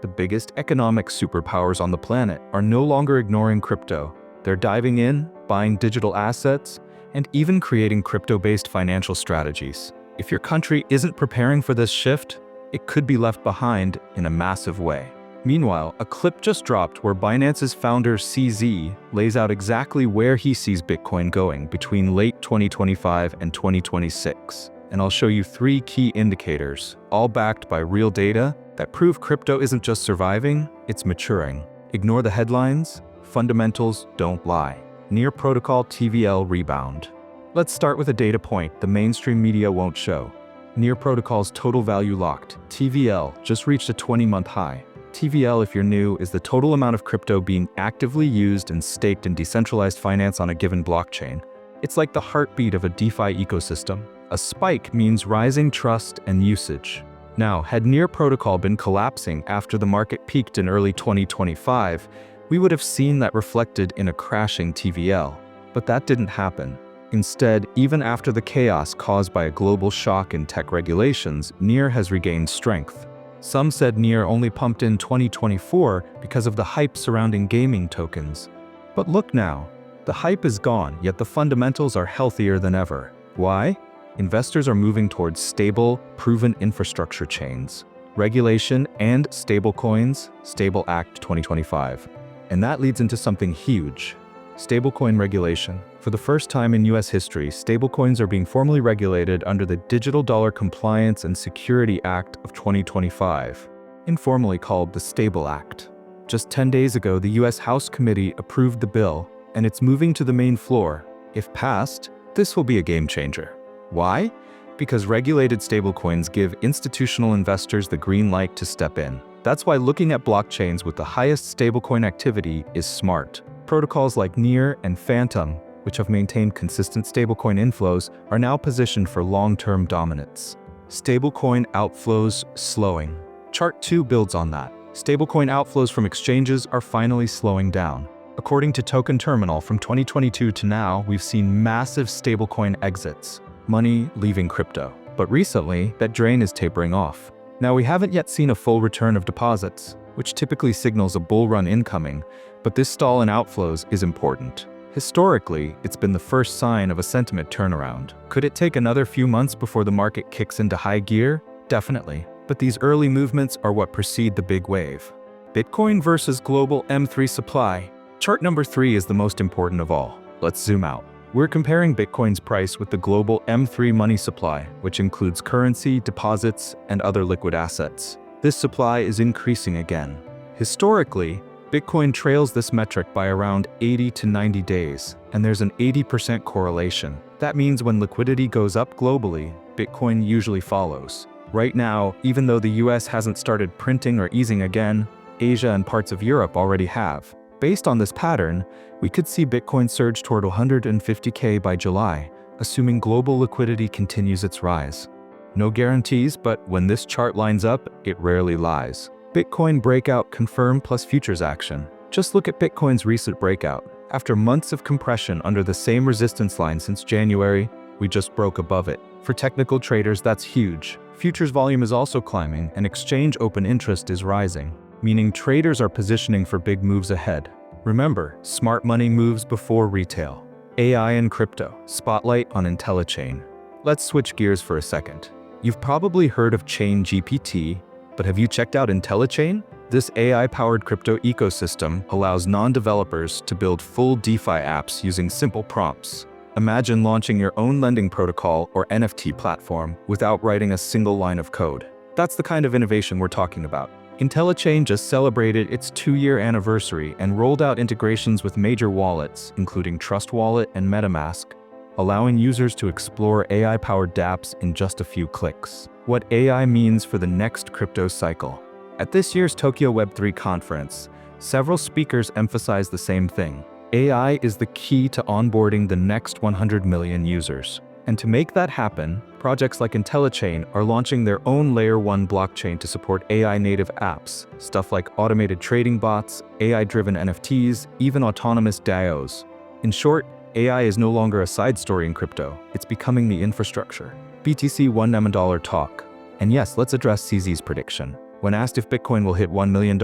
the biggest economic superpowers on the planet are no longer ignoring crypto. They're diving in, buying digital assets, and even creating crypto-based financial strategies. If your country isn't preparing for this shift, it could be left behind in a massive way. Meanwhile, a clip just dropped where Binance's founder CZ lays out exactly where he sees Bitcoin going between late 2025 and 2026. And I'll show you 3 key indicators, all backed by real data, that prove crypto isn't just surviving, it's maturing. Ignore the headlines, fundamentals don't lie. NEAR Protocol TVL rebound. Let's start with a data point the mainstream media won't show. NEAR Protocol's total value locked, TVL, just reached a 20-month high. TVL, if you're new, is the total amount of crypto being actively used and staked in decentralized finance on a given blockchain. It's like the heartbeat of a DeFi ecosystem. A spike means rising trust and usage. Now, had NEAR Protocol been collapsing after the market peaked in early 2025, we would have seen that reflected in a crashing TVL. But that didn't happen. Instead, even after the chaos caused by a global shock in tech regulations, NEAR has regained strength. Some said NEAR only pumped in 2024 because of the hype surrounding gaming tokens. But look now, the hype is gone, yet the fundamentals are healthier than ever. Why? Investors are moving towards stable, proven infrastructure chains, regulation, and stablecoins, Stable Act 2025. And that leads into something huge. Stablecoin regulation. For the first time in US history, stablecoins are being formally regulated under the Digital Dollar Compliance and Security Act of 2025, informally called the Stable Act. Just 10 days ago, the US House Committee approved the bill, and it's moving to the main floor. If passed, this will be a game changer. Why? Because regulated stablecoins give institutional investors the green light to step in. That's why looking at blockchains with the highest stablecoin activity is smart. Protocols like NEAR and Phantom, which have maintained consistent stablecoin inflows, are now positioned for long-term dominance. Stablecoin outflows slowing. Chart 2 builds on that. Stablecoin outflows from exchanges are finally slowing down. According to Token Terminal, from 2022 to now, we've seen massive stablecoin exits, money leaving crypto. But recently, that drain is tapering off. Now, we haven't yet seen a full return of deposits, which typically signals a bull run incoming, but this stall in outflows is important. Historically, it's been the first sign of a sentiment turnaround. Could it take another few months before the market kicks into high gear? Definitely. But these early movements are what precede the big wave. Bitcoin versus global M3 supply. Chart number 3 is the most important of all. Let's zoom out. We're comparing Bitcoin's price with the global M3 money supply, which includes currency, deposits, and other liquid assets. This supply is increasing again. Historically, Bitcoin trails this metric by around 80 to 90 days, and there's an 80% correlation. That means when liquidity goes up globally, Bitcoin usually follows. Right now, even though the US hasn't started printing or easing again, Asia and parts of Europe already have. Based on this pattern, we could see Bitcoin surge toward 150K by July, assuming global liquidity continues its rise. No guarantees, but when this chart lines up, it rarely lies. Bitcoin breakout confirmed plus futures action. Just look at Bitcoin's recent breakout. After months of compression under the same resistance line since January, we just broke above it. For technical traders, that's huge. Futures volume is also climbing, and exchange open interest is rising, meaning traders are positioning for big moves ahead. Remember, smart money moves before retail. AI and crypto. Spotlight on IntelliChain. Let's switch gears for a second. You've probably heard of ChainGPT, but have you checked out IntelliChain? This AI-powered crypto ecosystem allows non-developers to build full DeFi apps using simple prompts. Imagine launching your own lending protocol or NFT platform without writing a single line of code. That's the kind of innovation we're talking about. IntelliChain just celebrated its 2-year anniversary and rolled out integrations with major wallets, including Trust Wallet and MetaMask, allowing users to explore AI-powered dApps in just a few clicks. What AI means for the next crypto cycle. At this year's Tokyo Web3 conference, several speakers emphasized the same thing. AI is the key to onboarding the next 100 million users. And to make that happen, projects like IntelliChain are launching their own Layer 1 blockchain to support AI-native apps, stuff like automated trading bots, AI-driven NFTs, even autonomous DAOs. In short, AI is no longer a side story in crypto, it's becoming the infrastructure. BTC $1 talk. And yes, let's address CZ's prediction. When asked if Bitcoin will hit $1 million,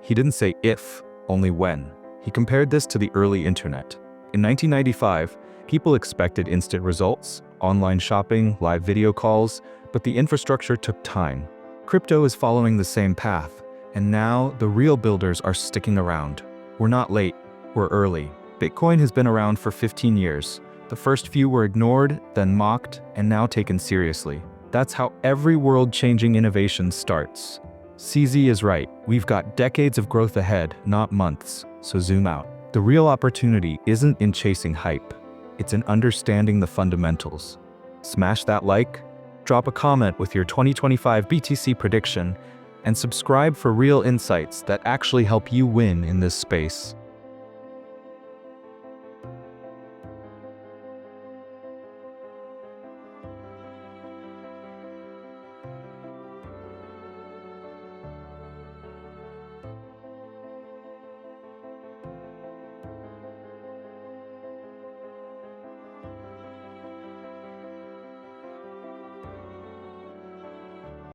he didn't say if, only when. He compared this to the early internet. In 1995, people expected instant results, online shopping, live video calls, but the infrastructure took time. Crypto is following the same path, and now the real builders are sticking around. We're not late, we're early. Bitcoin has been around for 15 years. The first few were ignored, then mocked, and now taken seriously. That's how every world-changing innovation starts. CZ is right. We've got decades of growth ahead, not months, so zoom out. The real opportunity isn't in chasing hype. It's in understanding the fundamentals. Smash that like, drop a comment with your 2025 BTC prediction, and subscribe for real insights that actually help you win in this space.